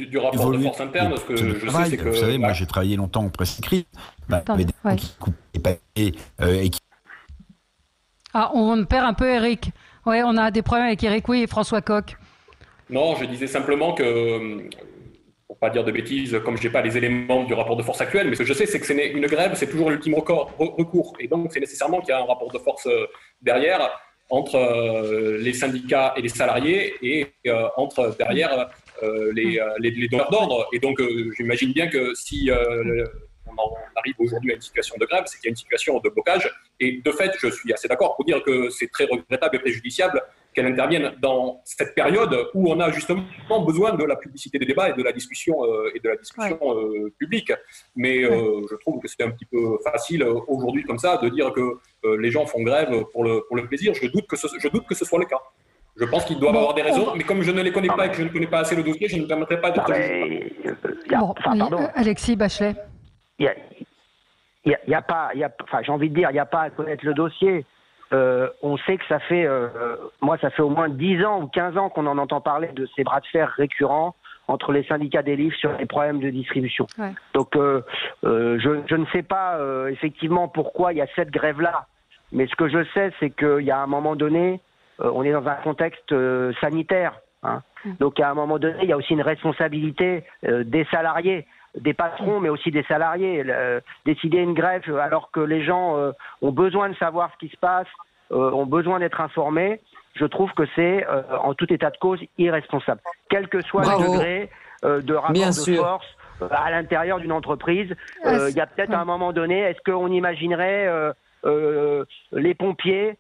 du rapport de force interne, parce que je sais, c'est que... Vous savez, moi j'ai travaillé longtemps en presse écrite. On perd un peu Éric. Oui, on a des problèmes avec Éric, oui, et François Coq. Non, je disais simplement que... pour pas dire de bêtises, comme je n'ai pas les éléments du rapport de force actuel, mais ce que je sais, c'est que une grève, c'est toujours l'ultime recours. Et donc, c'est nécessairement qu'il y a un rapport de force derrière, entre les syndicats et les salariés, et entre derrière les donneurs d'ordre. Et donc, j'imagine bien que si on arrive aujourd'hui à une situation de grève, c'est qu'il y a une situation de blocage. Et de fait, je suis assez d'accord pour dire que c'est très regrettable et préjudiciable qu'elle intervienne dans cette période où on a justement besoin de la publicité des débats et de la discussion publique. Mais je trouve que c'est un petit peu facile aujourd'hui comme ça de dire que les gens font grève pour le plaisir. Je doute que ce soit le cas. Je pense qu'ils doivent avoir des raisons, mais comme je ne les connais pas et que je ne connais pas assez le dossier, je ne me permettrai pas d'être jugé. Alexis Bachelet. Il y a pas, j'ai envie de dire, il n'y a pas à connaître le dossier. On sait que ça fait au moins 10 ans ou 15 ans qu'on en entend parler de ces bras de fer récurrents entre les syndicats des livres sur les problèmes de distribution. Ouais. Donc, je ne sais pas effectivement pourquoi il y a cette grève-là, mais ce que je sais, c'est qu'il y a un moment donné, on est dans un contexte sanitaire. Hein. Donc, à un moment donné, il y a aussi une responsabilité des salariés, des patrons, mais aussi des salariés. Décider une grève alors que les gens ont besoin de savoir ce qui se passe, ont besoin d'être informés, je trouve que c'est, en tout état de cause, irresponsable. Quel que soit le degré de rapport de force à l'intérieur d'une entreprise, il y a peut-être à un moment donné, est-ce qu'on imaginerait les pompiers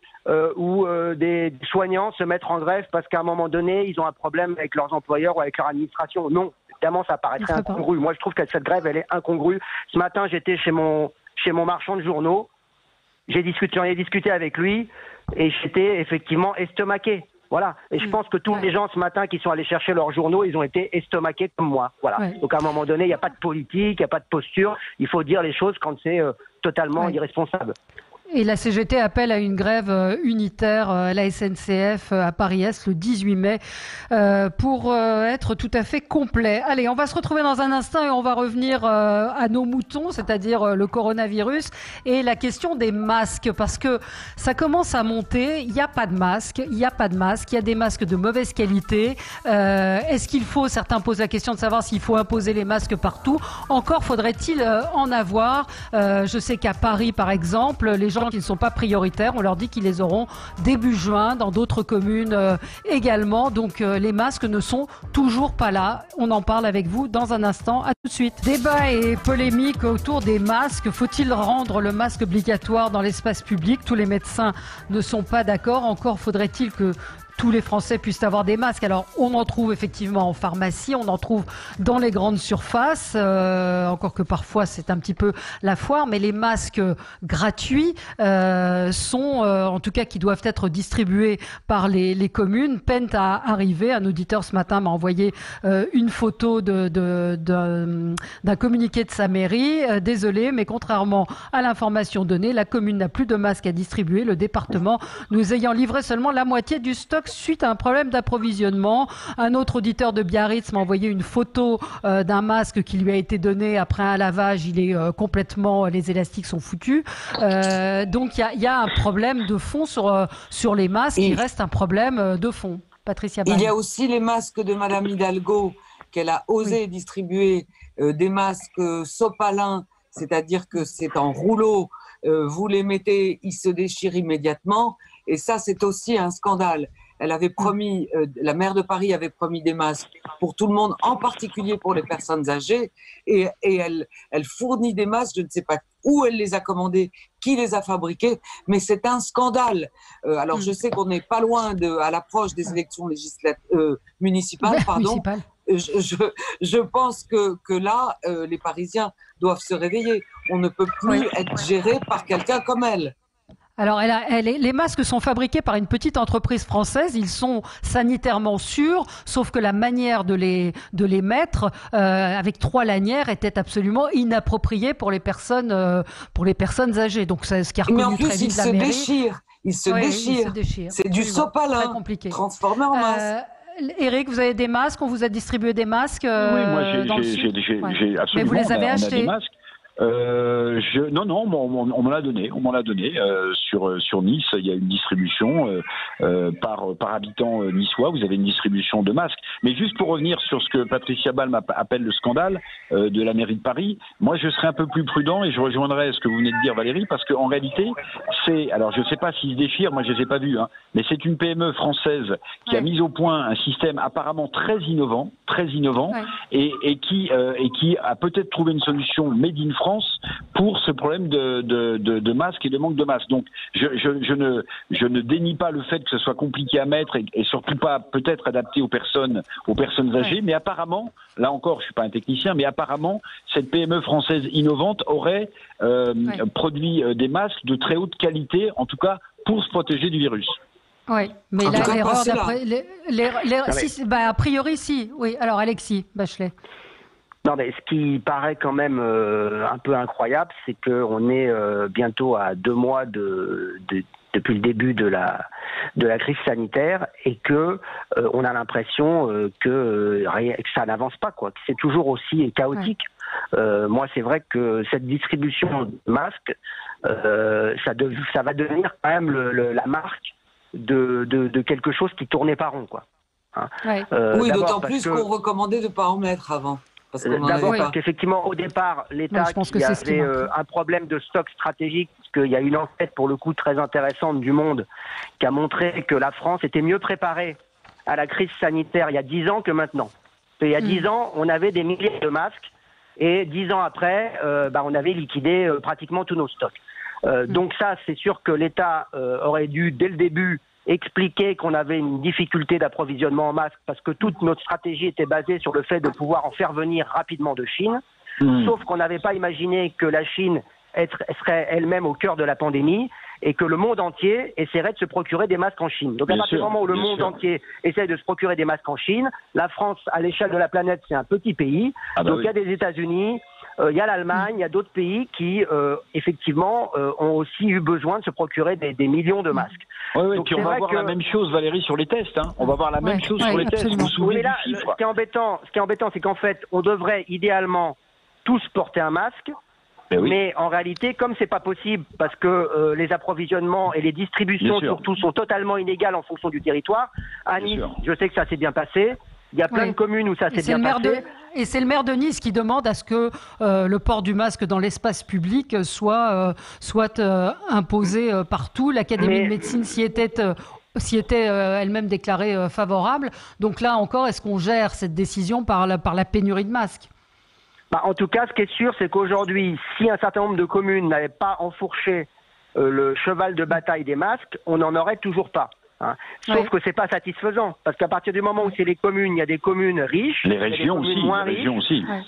ou des soignants se mettre en grève parce qu'à un moment donné, ils ont un problème avec leurs employeurs ou avec leur administration? Non. Évidemment, ça paraîtrait incongru. Moi, je trouve que cette grève, elle est incongrue. Ce matin, j'étais chez mon marchand de journaux. J'en ai discuté avec lui et j'étais effectivement estomaqué. Voilà. Et je pense que tous les gens ce matin qui sont allés chercher leurs journaux, ils ont été estomaqués comme moi. Voilà. Donc, à un moment donné, il n'y a pas de politique, il n'y a pas de posture. Il faut dire les choses quand c'est totalement irresponsable. Et la CGT appelle à une grève unitaire à la SNCF à Paris-Est le 18 mai pour être tout à fait complet. Allez, on va se retrouver dans un instant et on va revenir à nos moutons, c'est-à-dire le coronavirus et la question des masques, parce que ça commence à monter. Il n'y a pas de masque, il y a des masques de mauvaise qualité. Est-ce qu'il faut, certains posent la question de savoir s'il faut imposer les masques partout. Encore faudrait-il en avoir. Je sais qu'à Paris, par exemple, les gens qui ne sont pas prioritaires, on leur dit qu'ils les auront début juin, dans d'autres communes également. Donc les masques ne sont toujours pas là. On en parle avec vous dans un instant. À tout de suite. Débat et polémique autour des masques. Faut-il rendre le masque obligatoire dans l'espace public? Tous les médecins ne sont pas d'accord. Encore faudrait-il que tous les Français puissent avoir des masques. Alors, on en trouve effectivement en pharmacie, on en trouve dans les grandes surfaces, encore que parfois c'est un petit peu la foire, mais les masques gratuits sont, en tout cas, qui doivent être distribués par les communes, peinent à arriver. Un auditeur ce matin m'a envoyé une photo d'un communiqué de sa mairie. Désolé, mais contrairement à l'information donnée, la commune n'a plus de masques à distribuer. Le département nous ayant livré seulement la moitié du stock suite à un problème d'approvisionnement. Un autre auditeur de Biarritz m'a envoyé une photo d'un masque qui lui a été donné après un lavage. Il est complètement, les élastiques sont foutus. Donc il y a un problème de fond sur les masques. Il reste un problème de fond. Patricia Ball. Il y a aussi les masques de Madame Hidalgo qu'elle a osé distribuer, des masques sopalins, c'est-à-dire que c'est en rouleau. Vous les mettez, ils se déchirent immédiatement. Et ça, c'est aussi un scandale. Elle avait promis, la maire de Paris avait promis des masques pour tout le monde, en particulier pour les personnes âgées. Et elle fournit des masques, je ne sais pas où elle les a commandés, qui les a fabriqués, mais c'est un scandale. Alors, je sais qu'on n'est pas loin à l'approche des élections municipales. Je pense que là, les Parisiens doivent se réveiller. On ne peut plus être géré par quelqu'un comme elle. Alors, les masques sont fabriqués par une petite entreprise française. Ils sont sanitairement sûrs, sauf que la manière de les mettre avec 3 lanières était absolument inappropriée pour les personnes âgées. Donc, c'est ce qui a reconnu très vite la mairie. Il se déchire. C'est du sopalin transformé en masque. Éric, vous avez des masques? On vous a distribué des masques? Oui, moi j'ai absolument. Mais vous les avez achetés? Non, on m'en l'a donné. Sur Nice, il y a une distribution par habitant niçois. Vous avez une distribution de masques. Mais juste pour revenir sur ce que Patricia Ball appelle le scandale de la mairie de Paris, moi je serais un peu plus prudent et je rejoindrais ce que vous venez de dire, Valérie, parce qu'en réalité, alors je ne sais pas s'ils se déchirent, moi je les ai pas vus, mais c'est une PME française qui a mis au point un système apparemment très innovant, et qui a peut-être trouvé une solution made in France France pour ce problème de masques et de manque de masques. Donc je ne dénie pas le fait que ce soit compliqué à mettre et surtout pas peut-être adapté aux personnes âgées, mais apparemment, là encore je suis pas un technicien, mais apparemment cette PME française innovante aurait produit des masques de très haute qualité, en tout cas pour se protéger du virus. Oui, mais là, l'erreur d'après... a priori, si. Oui, alors Alexis Bachelet. Non, mais ce qui paraît quand même un peu incroyable, c'est qu'on est bientôt à 2 mois depuis le début de la crise sanitaire et que on a l'impression que ça n'avance pas, quoi, que c'est toujours aussi chaotique. Moi, c'est vrai que cette distribution de masques, ça va devenir quand même la marque de quelque chose qui tournait pas rond, quoi. Hein. Oui, d'autant plus qu'on recommandait de ne pas en mettre avant. D'abord parce qu'effectivement, au départ, l'État qui avait un problème de stock stratégique, parce qu'il y a une enquête pour le coup très intéressante du Monde qui a montré que la France était mieux préparée à la crise sanitaire il y a 10 ans que maintenant. Il y a 10 ans, on avait des milliers de masques et 10 ans après, on avait liquidé pratiquement tous nos stocks. Donc ça, c'est sûr que l'État aurait dû, dès le début, expliquer qu'on avait une difficulté d'approvisionnement en masques parce que toute notre stratégie était basée sur le fait de pouvoir en faire venir rapidement de Chine. Sauf qu'on n'avait pas imaginé que la Chine serait elle-même au cœur de la pandémie et que le monde entier essaierait de se procurer des masques en Chine. Donc à partir du moment où le monde entier essaie de se procurer des masques en Chine, la France, à l'échelle de la planète, c'est un petit pays. Donc il y a des États-Unis, il y a l'Allemagne, il y a d'autres pays qui, effectivement, ont aussi eu besoin de se procurer des millions de masques. Oui, puis on va voir la même chose, Valérie, sur les tests. Hein. On va voir la même chose sur les tests. Oui, mais là, ce qui est embêtant, c'est qu'en fait, on devrait idéalement tous porter un masque. Mais en réalité, comme c'est pas possible, parce que les approvisionnements et les distributions surtout sont totalement inégales en fonction du territoire, à Nice, je sais que ça s'est bien passé. Il y a plein de communes où ça s'est bien passé. Et c'est le maire de Nice qui demande à ce que le port du masque dans l'espace public soit imposé partout. L'Académie de médecine s'y était elle-même déclarée favorable. Donc là encore, est-ce qu'on gère cette décision par la pénurie de masques ? En tout cas, ce qui est sûr, c'est qu'aujourd'hui, si un certain nombre de communes n'avaient pas enfourché le cheval de bataille des masques, on n'en aurait toujours pas. Hein. Sauf que c'est pas satisfaisant, parce qu'à partir du moment où c'est les communes, il y a des communes riches, les régions des communes aussi, moins riches,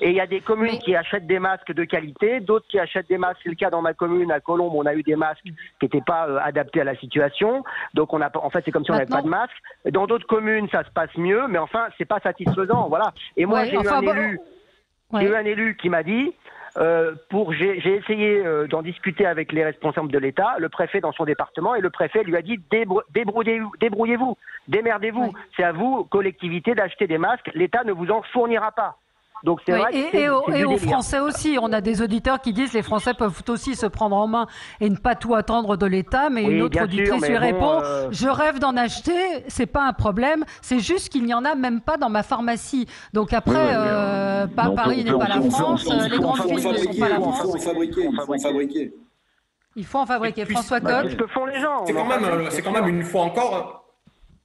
et il y a des communes qui achètent des masques de qualité, d'autres qui achètent des masques. C'est le cas dans ma commune à Colombes, on a eu des masques qui n'étaient pas adaptés à la situation, donc en fait c'est comme si on n'avait pas de masque. Dans d'autres communes, ça se passe mieux, mais enfin c'est pas satisfaisant, voilà. Et moi j'ai eu un élu qui m'a dit. J'ai essayé d'en discuter avec les responsables de l'État, le préfet dans son département, et le préfet lui a dit débrouillez-vous, démerdez-vous. C'est à vous, collectivité, d'acheter des masques. L'État ne vous en fournira pas. Donc c'est vrai et aux Français aussi, on a des auditeurs qui disent les Français peuvent aussi se prendre en main et ne pas tout attendre de l'État, mais une autre auditrice lui répond je rêve d'en acheter, c'est pas un problème, c'est juste qu'il n'y en a même pas dans ma pharmacie. Donc après, Paris n'est pas la France, les grandes villes ne sont pas la France. Il faut en fabriquer. François Coq. Ce que font les gens. C'est quand même une fois encore.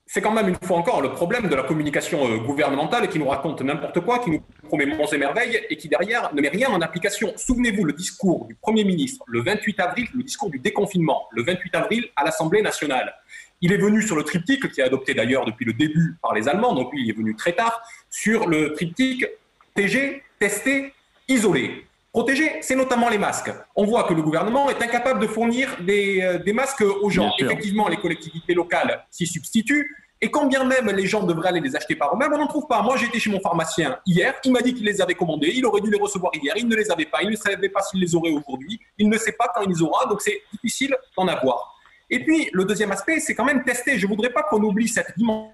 C'est quand même une fois encore le problème de la communication gouvernementale qui nous raconte n'importe quoi, qui nous promet monts et merveilles et qui derrière ne met rien en application. Souvenez-vous le discours du Premier ministre le 28 avril, le discours du déconfinement, le 28 avril à l'Assemblée nationale. Il est venu sur le triptyque, qui est adopté d'ailleurs depuis le début par les Allemands, donc lui il est venu très tard, sur le triptyque protéger, tester, isoler. Protéger, c'est notamment les masques. On voit que le gouvernement est incapable de fournir des masques aux gens. Effectivement, les collectivités locales s'y substituent. Et quand bien même les gens devraient aller les acheter par eux-mêmes, on n'en trouve pas. Moi, j'ai été chez mon pharmacien hier. Il m'a dit qu'il les avait commandés. Il aurait dû les recevoir hier. Il ne les avait pas. Il ne savait pas s'il les aurait aujourd'hui. Il ne sait pas quand il les aura. Donc, c'est difficile d'en avoir. Et puis, le deuxième aspect, c'est quand même tester. Je ne voudrais pas qu'on oublie cette dimension.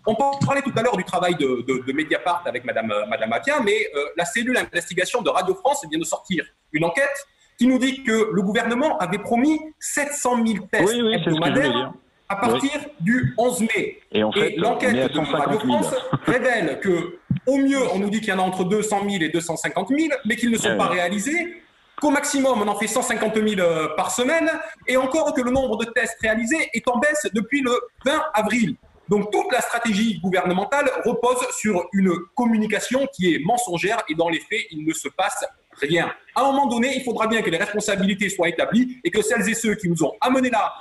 On parlait tout à l'heure du travail de Mediapart avec Madame Appia, mais la cellule d'investigation de Radio France vient de sortir une enquête qui nous dit que le gouvernement avait promis 700 000 tests hebdomadaires à partir du 11 mai. Et l'enquête de Radio France révèle qu'au mieux, on nous dit qu'il y en a entre 200 000 et 250 000, mais qu'ils ne sont pas réalisés. Qu'au maximum, on en fait 150 000 par semaine, et encore que le nombre de tests réalisés est en baisse depuis le 20 avril. Donc toute la stratégie gouvernementale repose sur une communication qui est mensongère et dans les faits, il ne se passe Très bien. À un moment donné, il faudra bien que les responsabilités soient établies et que celles et ceux qui nous ont amenés là,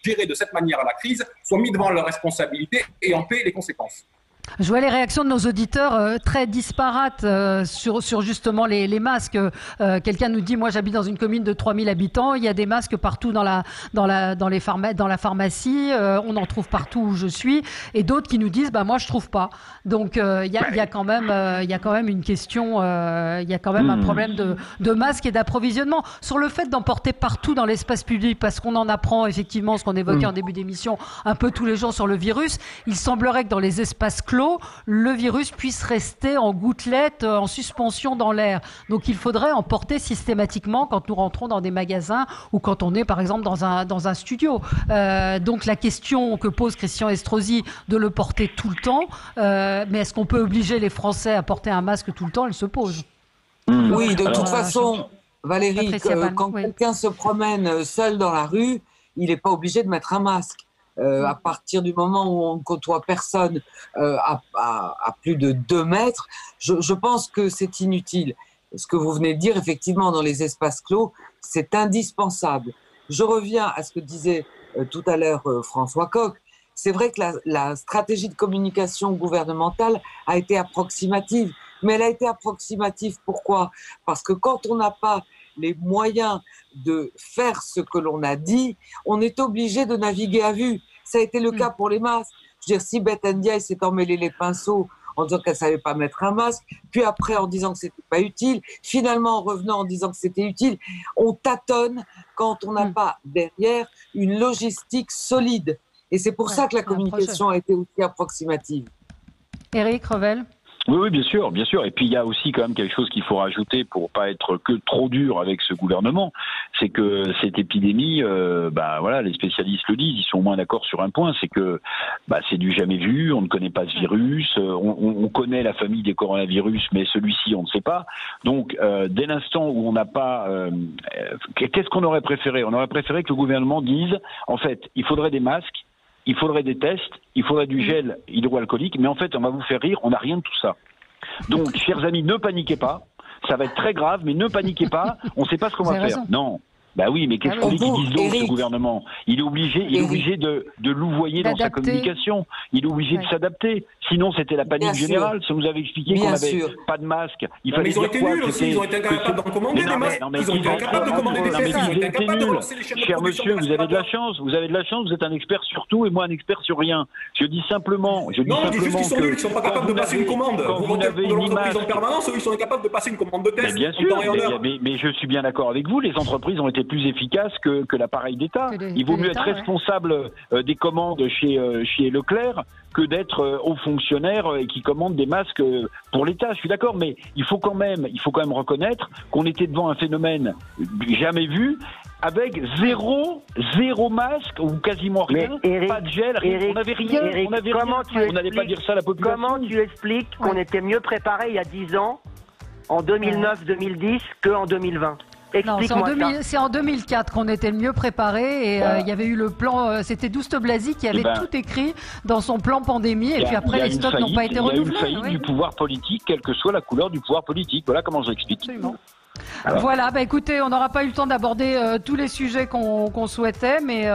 gérer de cette manière la crise, soient mis devant leurs responsabilités et en paient les conséquences. Je vois les réactions de nos auditeurs très disparates sur justement les masques. Quelqu'un nous dit, moi j'habite dans une commune de 3000 habitants, il y a des masques partout dans la pharmacie, on en trouve partout où je suis, et d'autres qui nous disent, moi je trouve pas. Donc il y a quand même une question, il y a quand même un problème de masques et d'approvisionnement. Sur le fait d'en porter partout dans l'espace public, parce qu'on en apprend effectivement ce qu'on évoquait en début d'émission un peu tous les jours sur le virus, il semblerait que dans les espaces clos, le virus puisse rester en gouttelettes, en suspension dans l'air. Donc il faudrait en porter systématiquement quand nous rentrons dans des magasins ou quand on est par exemple dans un studio. Donc la question que pose Christian Estrosi de le porter tout le temps, mais est-ce qu'on peut obliger les Français à porter un masque tout le temps, elle se pose. Oui, de toute façon, Valérie, quand quelqu'un se promène seul dans la rue, il n'est pas obligé de mettre un masque. À partir du moment où on ne côtoie personne à plus de 2 mètres, je pense que c'est inutile. Ce que vous venez de dire, effectivement, dans les espaces clos, c'est indispensable. Je reviens à ce que disait tout à l'heure François Coq. C'est vrai que la stratégie de communication gouvernementale a été approximative. Mais elle a été approximative, pourquoi? Parce que quand on n'a pas les moyens de faire ce que l'on a dit, on est obligé de naviguer à vue. Ça a été le cas pour les masques. Je veux dire, si Beth Ndiaye s'est emmêlé les pinceaux en disant qu'elle ne savait pas mettre un masque, puis après en disant que ce n'était pas utile, finalement en revenant en disant que c'était utile, on tâtonne quand on n'a pas derrière une logistique solide. Et c'est pour ça que la communication a été aussi approximative. Éric Revel. Oui, bien sûr, bien sûr. Et puis il y a aussi quand même quelque chose qu'il faut rajouter pour pas être que trop dur avec ce gouvernement, c'est que cette épidémie, voilà, les spécialistes le disent, ils sont au moins d'accord sur un point, c'est que c'est du jamais vu, on ne connaît pas ce virus, on connaît la famille des coronavirus, mais celui-ci on ne sait pas. Donc dès l'instant où on n'a pas, qu'est-ce qu'on aurait préféré? On aurait préféré que le gouvernement dise, en fait, il faudrait des masques. Il faudrait des tests, il faudrait du gel hydroalcoolique, mais en fait, on va vous faire rire, on n'a rien de tout ça. Donc, chers amis, ne paniquez pas, ça va être très grave, mais ne paniquez pas, on ne sait pas ce qu'on va faire. Non. Bah oui, mais qu'est-ce qu'on dit qu'ils disent donc, ce gouvernement? Il est obligé de louvoyer dans sa communication. Il est obligé de s'adapter. Sinon, c'était la panique générale. Ça nous avait expliqué qu'on n'avait pas de masque. Il fallait ils ont été nuls aussi. Ils ont été incapables d'en commander des masques. Ils ont été incapables de commander des tests. Ils ont été incapables de relancer les chaînes de production. Cher monsieur, vous avez de la chance. Vous avez de la chance. Vous êtes un expert sur tout et moi un expert sur rien. Je dis simplement. Non, je dis juste qu'ils sont nuls. Ils ne sont pas capables de passer une commande. Vous votez pour de l'entreprise en permanence, eux, ils sont incapables de passer une commande de test. Bien sûr. Mais je suis bien d'accord avec vous. Les entreprises ont été plus efficaces que l'appareil d'État. Il vaut mieux être responsable des commandes chez Leclerc que d'être haut fonctionnaire et qui commande des masques pour l'État. Je suis d'accord, mais il faut quand même reconnaître qu'on était devant un phénomène jamais vu, avec zéro masque ou quasiment rien, pas de gel, on n'avait rien. On n'allait pas dire ça à la population. Comment tu expliques qu'on était mieux préparé il y a 10 ans, en 2009-2010, qu'en 2020? Non, c'est en 2004 qu'on était le mieux préparé et il y avait eu le plan, c'était Douste Blazy qui avait tout écrit dans son plan pandémie et puis après les stocks n'ont pas été renouvelés. Il y a une faillite du pouvoir politique, quelle que soit la couleur du pouvoir politique. Voilà comment je l'explique. Absolument. Voilà, écoutez, on n'aura pas eu le temps d'aborder tous les sujets qu'on souhaitait, mais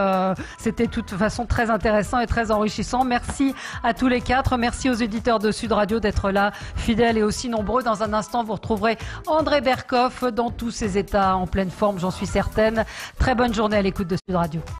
c'était de toute façon très intéressant et très enrichissant. Merci à tous les 4, merci aux éditeurs de Sud Radio d'être là, fidèles et aussi nombreux. Dans un instant, vous retrouverez André Berkoff dans tous ses états en pleine forme, j'en suis certaine. Très bonne journée à l'écoute de Sud Radio.